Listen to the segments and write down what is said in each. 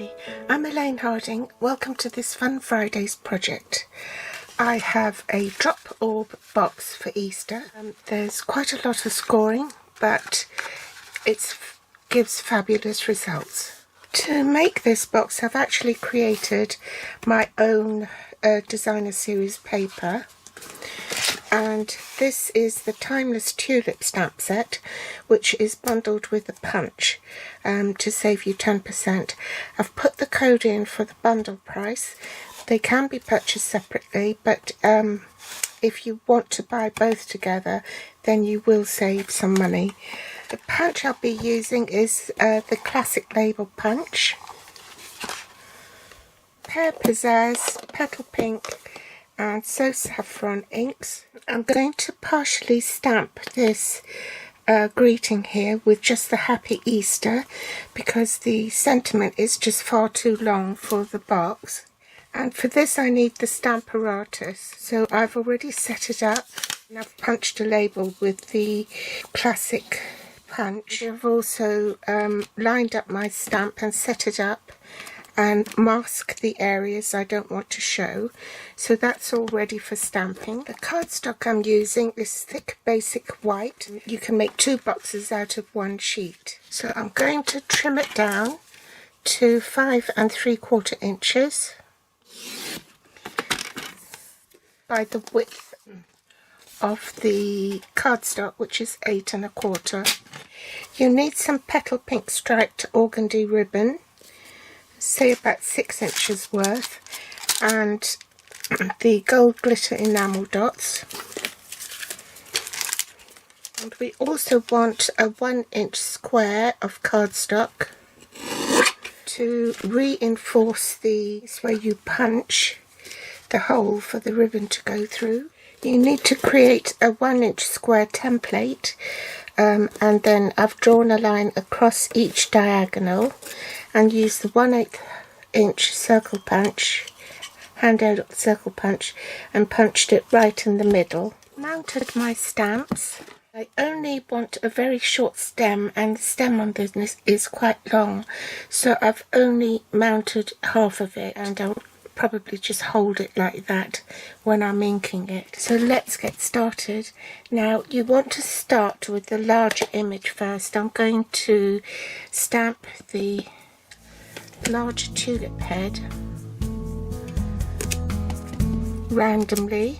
Hi, I'm Elaine Harding. Welcome to this Fun Fridays project. I have a drop orb box for Easter. There's quite a lot of scoring, but it gives fabulous results. To make this box, I've actually created my own designer series paper. And this is the Timeless Tulip stamp set, which is bundled with a punch to save you 10%. I've put the code in for the bundle price. They can be purchased separately, but if you want to buy both together, then you will save some money. The punch I'll be using is the classic label punch, Pear Pizzazz, Petal Pink, and So Saffron inks. I'm going to partially stamp this greeting here with just the Happy Easter because the sentiment is just far too long for the box. And for this I need the stamp apparatus. So I've already set it up and I've punched a label with the classic punch. I've also lined up my stamp and set it up and mask the areas I don't want to show, so that's all ready for stamping. The cardstock I'm using is thick basic white. You can make 2 boxes out of 1 sheet. So I'm going to trim it down to 5 3/4 inches by the width of the cardstock, which is 8 1/4. You need some petal pink striped organdy ribbon, say about 6 inches worth, and the gold glitter enamel dots. And we also want a 1-inch square of cardstock to reinforce where you punch the hole for the ribbon to go through. You need to create a 1-inch square template, and then I've drawn a line across each diagonal and used the 1/8 inch circle punch, handheld circle punch, and punched it right in the middle. Mounted my stamps. I only want a very short stem, and the stem on this is quite long, so I've only mounted half of it, and I'll probably just hold it like that when I'm inking it. So let's get started. Now you want to start with the larger image first. I'm going to stamp the large tulip head randomly.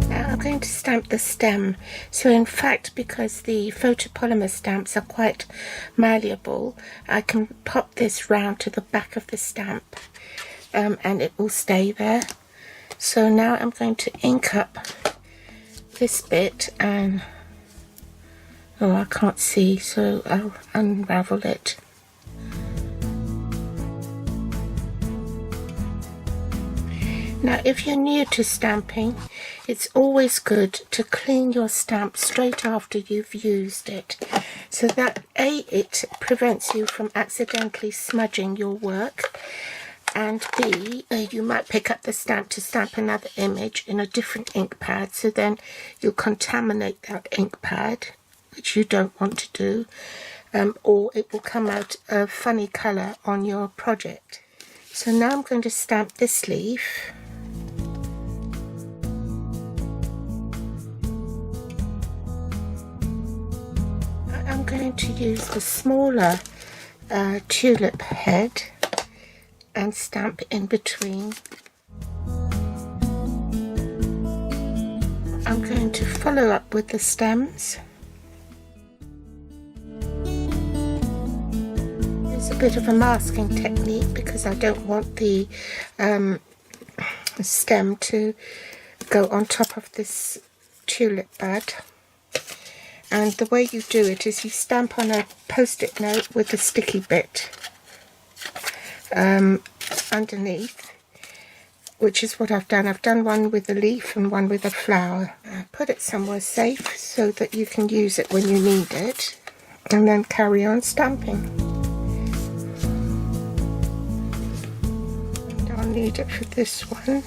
Now I'm going to stamp the stem. So in fact, because the photopolymer stamps are quite malleable, I can pop this round to the back of the stamp and it will stay there. So now I'm going to ink up this bit, and oh, I can't see, so I'll unravel it. Now if you're new to stamping, it's always good to clean your stamp straight after you've used it, so that A, it prevents you from accidentally smudging your work, and B, you might pick up the stamp to stamp another image in a different ink pad, so then you'll contaminate that ink pad, which you don't want to do, or it will come out a funny colour on your project. So now I'm going to stamp this leaf. I'm going to use the smaller tulip head and stamp in between. I'm going to follow up with the stems. It's a bit of a masking technique because I don't want the stem to go on top of this tulip bud. And the way you do it is you stamp on a post-it note with the sticky bit underneath, which is what I've done. I've done one with a leaf and one with a flower. Put it somewhere safe so that you can use it when you need it, and then carry on stamping. And I'll need it for this one.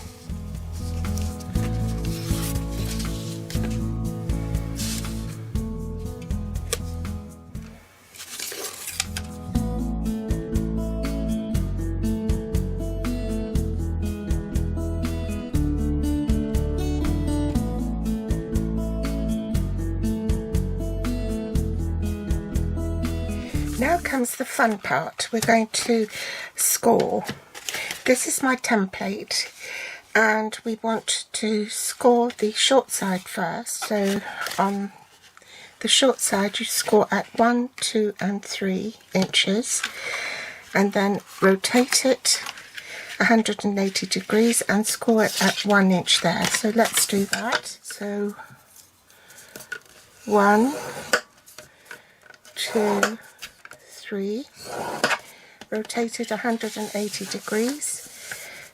Now comes the fun part. We're going to score. This is my template, and we want to score the short side first. So on the short side you score at 1, 2 and 3 inches, and then rotate it 180 degrees and score it at 1 inch there. So let's do that. So 1, 2, 3, rotate it 180 degrees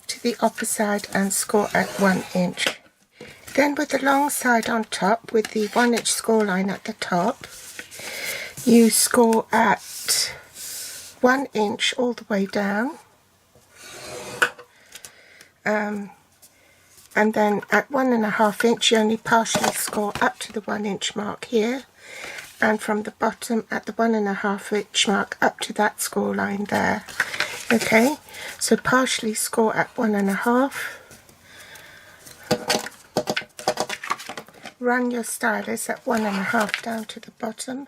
to the opposite side and score at 1 inch. Then with the long side on top, with the 1 inch score line at the top, you score at 1 inch all the way down, and then at 1.5 inch you only partially score up to the 1 inch mark here, and from the bottom at the 1.5 inch mark up to that score line there. Okay, so partially score at 1.5. Run your stylus at 1.5 down to the bottom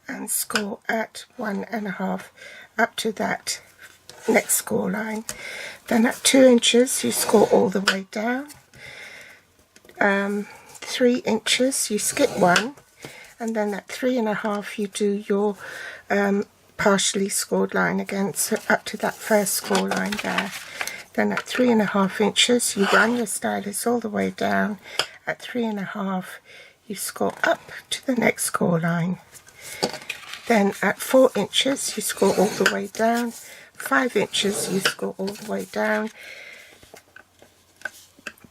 and score at 1.5 up to that next score line. Then at 2 inches you score all the way down. 3 inches you skip 1, and then at 3.5 you do your partially scored line again, so up to that first score line there. Then at 3.5 inches you run your stylus all the way down. At 3.5 you score up to the next score line. Then at 4 inches you score all the way down. 5 inches you score all the way down.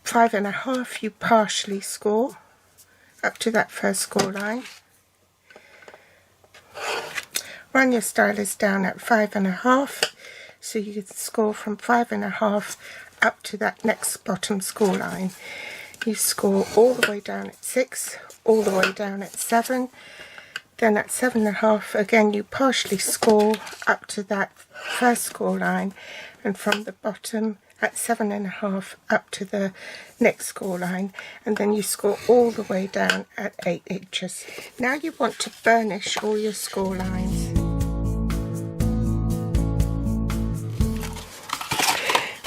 5.5 you partially score up to that first score line. Run your stylus down at 5.5, so you can score from 5.5 up to that next bottom score line. You score all the way down at 6, all the way down at 7, then at 7.5 again you partially score up to that first score line, and from the bottom at 7.5 up to the next score line, and then you score all the way down at 8 inches. Now you want to burnish all your score lines.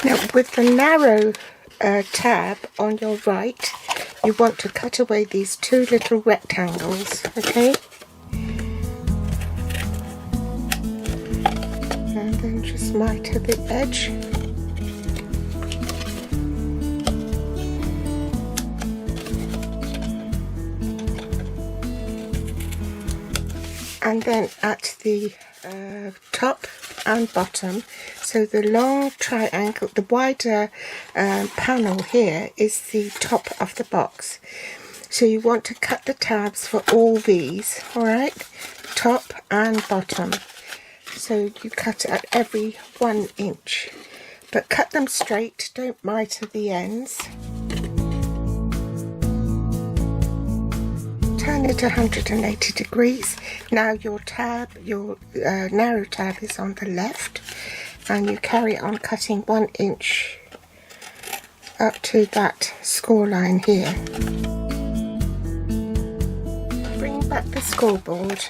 Now with the narrow tab on your right, you want to cut away these 2 little rectangles, okay? And then just miter the edge. And then at the top and bottom, so the long triangle, the wider panel here is the top of the box. So you want to cut the tabs for all these, alright, top and bottom. So you cut at every 1 inch, but cut them straight, don't miter the ends. Turn it 180 degrees. Now your tab, your narrow tab is on the left, and you carry on cutting 1 inch up to that score line here. Bring back the scoreboard,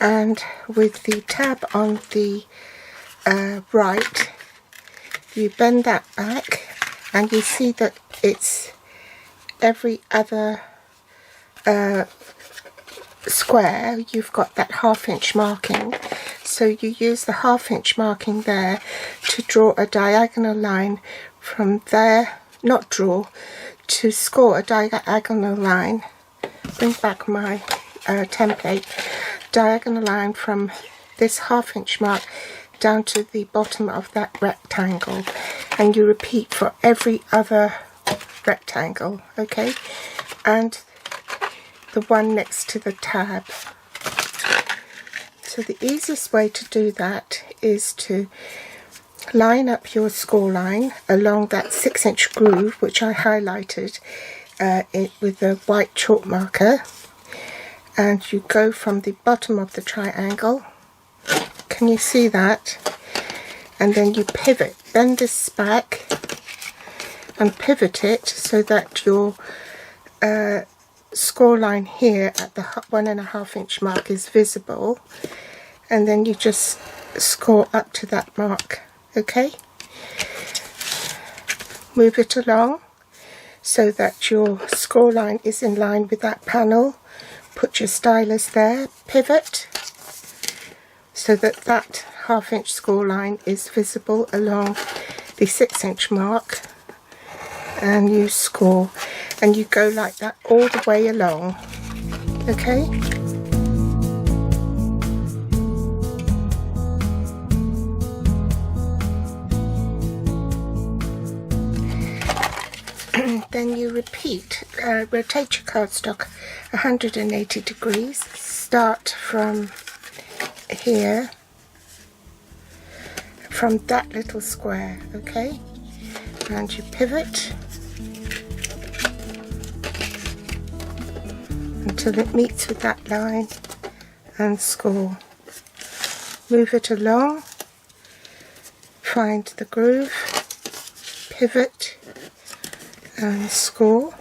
and with the tab on the right, you bend that back, and you see that it's every other square you've got that 1/2 inch marking, so you use the 1/2 inch marking there to draw a diagonal line from there, not draw, to score a diagonal line. Bring back my template. Diagonal line from this 1/2 inch mark down to the bottom of that rectangle, and you repeat for every other rectangle, okay, and the one next to the tab. So the easiest way to do that is to line up your score line along that 6 inch groove which I highlighted with a white chalk marker, and you go from the bottom of the triangle, can you see that, and then you pivot, bend this back and pivot it so that your score line here at the 1.5 inch mark is visible, and then you just score up to that mark. Okay, move it along so that your score line is in line with that panel. Put your stylus there, pivot so that that 1/2 inch score line is visible along the 6 inch mark, and you score, and you go like that all the way along. Okay, then you repeat, rotate your cardstock 180 degrees, start from here, from that little square, okay, and you pivot until it meets with that line and score. Move it along, find the groove, pivot and score.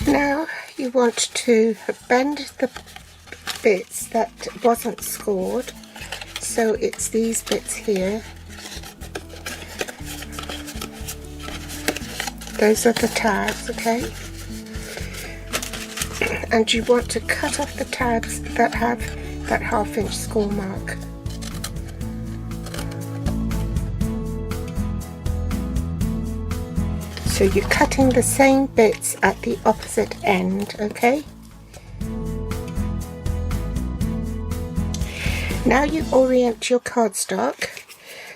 Now you want to bend the bits that wasn't scored, so it's these bits here. Those are the tabs, okay? And you want to cut off the tabs that have that 1/2 inch score mark. So you're cutting the same bits at the opposite end, okay? Now you orient your cardstock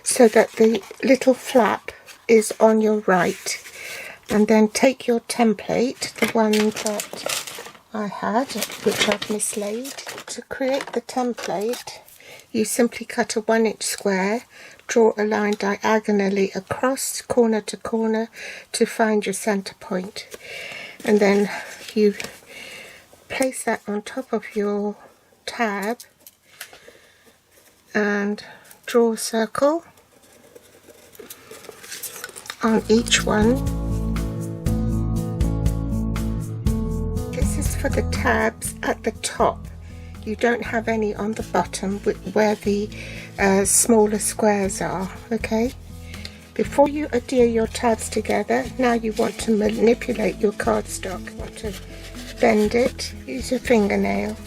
so that the little flap is on your right, and then take your template, the one that I had, which I've mislaid. To create the template, you simply cut a 1 inch square, draw a line diagonally across, corner to corner, to find your center point, and then you place that on top of your tab and draw a circle on each one. This is for the tabs at the top. You don't have any on the bottom where the smaller squares are, okay? Before you adhere your tabs together, now you want to manipulate your cardstock. You want to bend it, use your fingernail,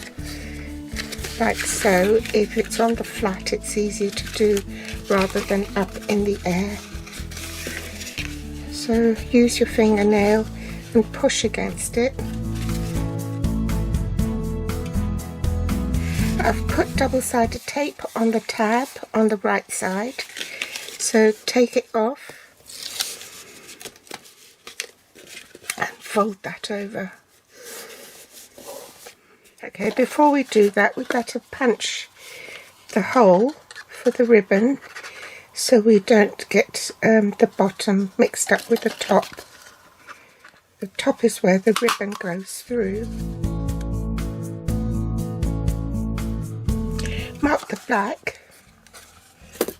like so. If it's on the flat, it's easier to do rather than up in the air. So use your fingernail and push against it. I've put double-sided tape on the tab on the right side, so take it off and fold that over. Okay, before we do that, we've got to punch the hole for the ribbon so we don't get the bottom mixed up with the top. The top is where the ribbon goes through. Mark the black,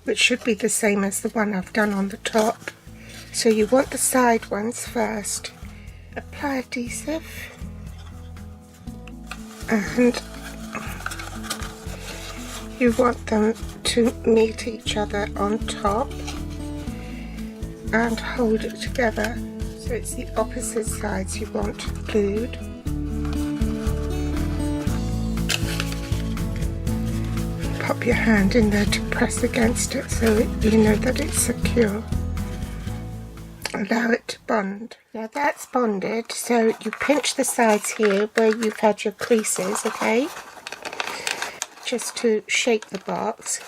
which should be the same as the one I've done on the top. So you want the side ones first. Apply adhesive and you want them to meet each other on top and hold it together, so it's the opposite sides you want glued. Pop your hand in there to press against it so you know that it's secure. Allow it to bond. Now that's bonded, so you pinch the sides here where you've had your creases, okay? Just to shape the box.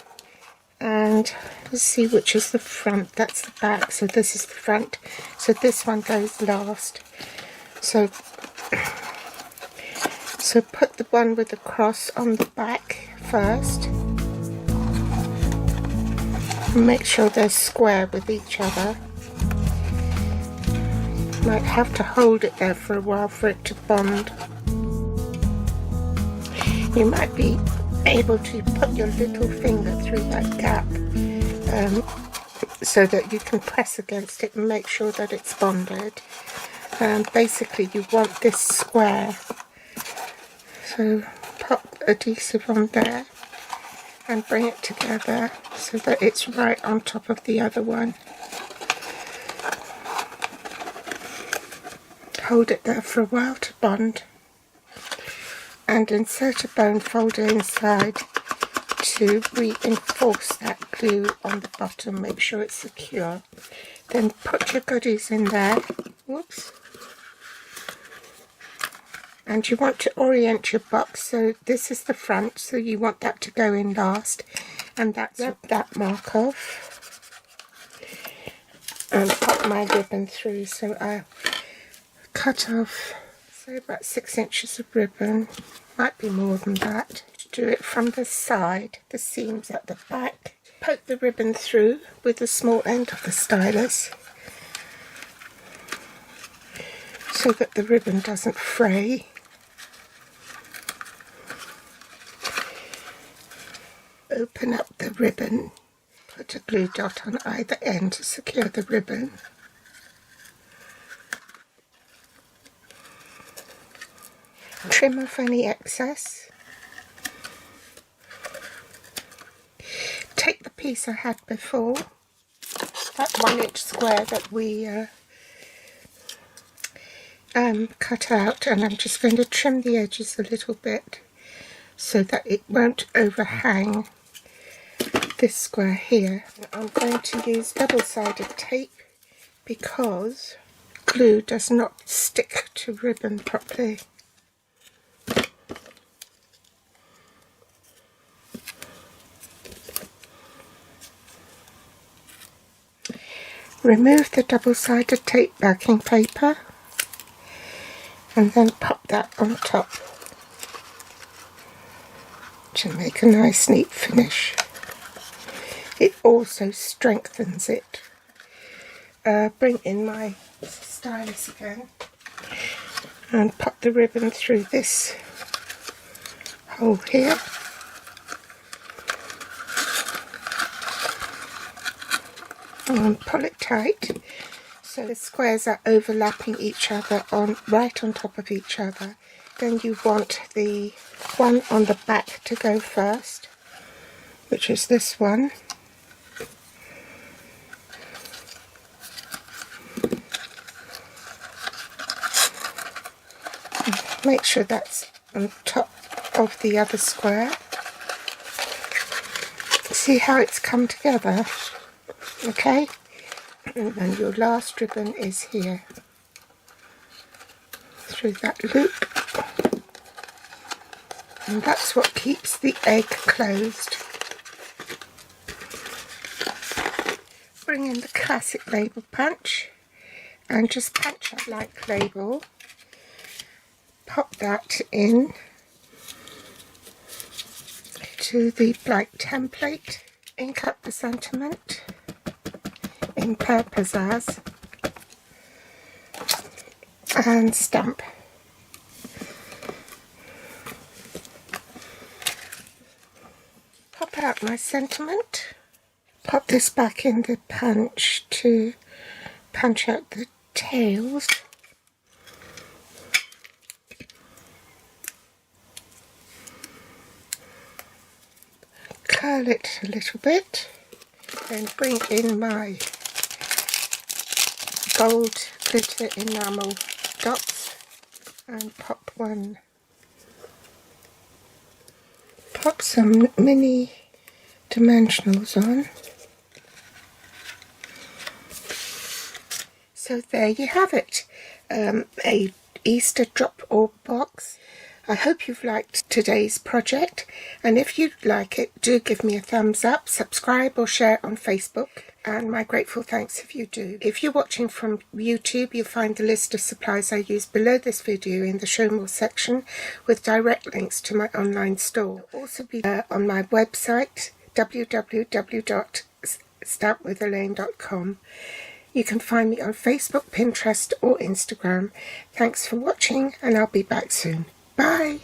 And let's see which is the front. That's the back, so this is the front. So this one goes last. So put the one with the cross on the back first. Make sure they're square with each other. Might have to hold it there for a while for it to bond. You might be able to put your little finger through that gap so that you can press against it and make sure that it's bonded. And basically you want this square, so pop adhesive on there and bring it together so that it's right on top of the other one. Hold it there for a while to bond, and insert a bone folder inside to reinforce that glue on the bottom, make sure it's secure. Then put your goodies in there. Whoops. And you want to orient your box, so this is the front, so you want that to go in last, and that's that mark off. And pop my ribbon through, so I cut off, say, about 6 inches of ribbon, might be more than that. Do it from the side, the seams at the back. Poke the ribbon through with the small end of the stylus so that the ribbon doesn't fray. Open up the ribbon, put a glue dot on either end to secure the ribbon. Trim off any excess. Take the piece I had before, that 1 inch square that we cut out, and I'm just going to trim the edges a little bit so that it won't overhang this square here. I'm going to use double-sided tape because glue does not stick to ribbon properly. Remove the double-sided tape backing paper and then pop that on top to make a nice neat finish. It also strengthens it. Bring in my stylus again and pop the ribbon through this hole here. And pull it tight so the squares are overlapping each other right on top of each other. Then you want the one on the back to go first, which is this one. Make sure that's on top of the other square. See how it's come together? Okay, and then your last ribbon is here, through that loop, and that's what keeps the egg closed. Bring in the classic label punch and just punch a blank label, pop that in to the blank template, ink up the sentiment in Pear Pizzazz and stamp. Pop out my sentiment, pop this back in the punch to punch out the tails. Curl it a little bit, then bring in my gold glitter enamel dots and pop some mini dimensionals on. So there you have it, a Easter drop orb box. I hope you've liked today's project, and if you like it, do give me a thumbs up, subscribe or share on Facebook, and my grateful thanks if you do. If you're watching from YouTube, you'll find the list of supplies I use below this video in the Show More section with direct links to my online store. It'll also be on my website, www.stampwithelaine.com. You can find me on Facebook, Pinterest or Instagram. Thanks for watching, and I'll be back soon. Bye!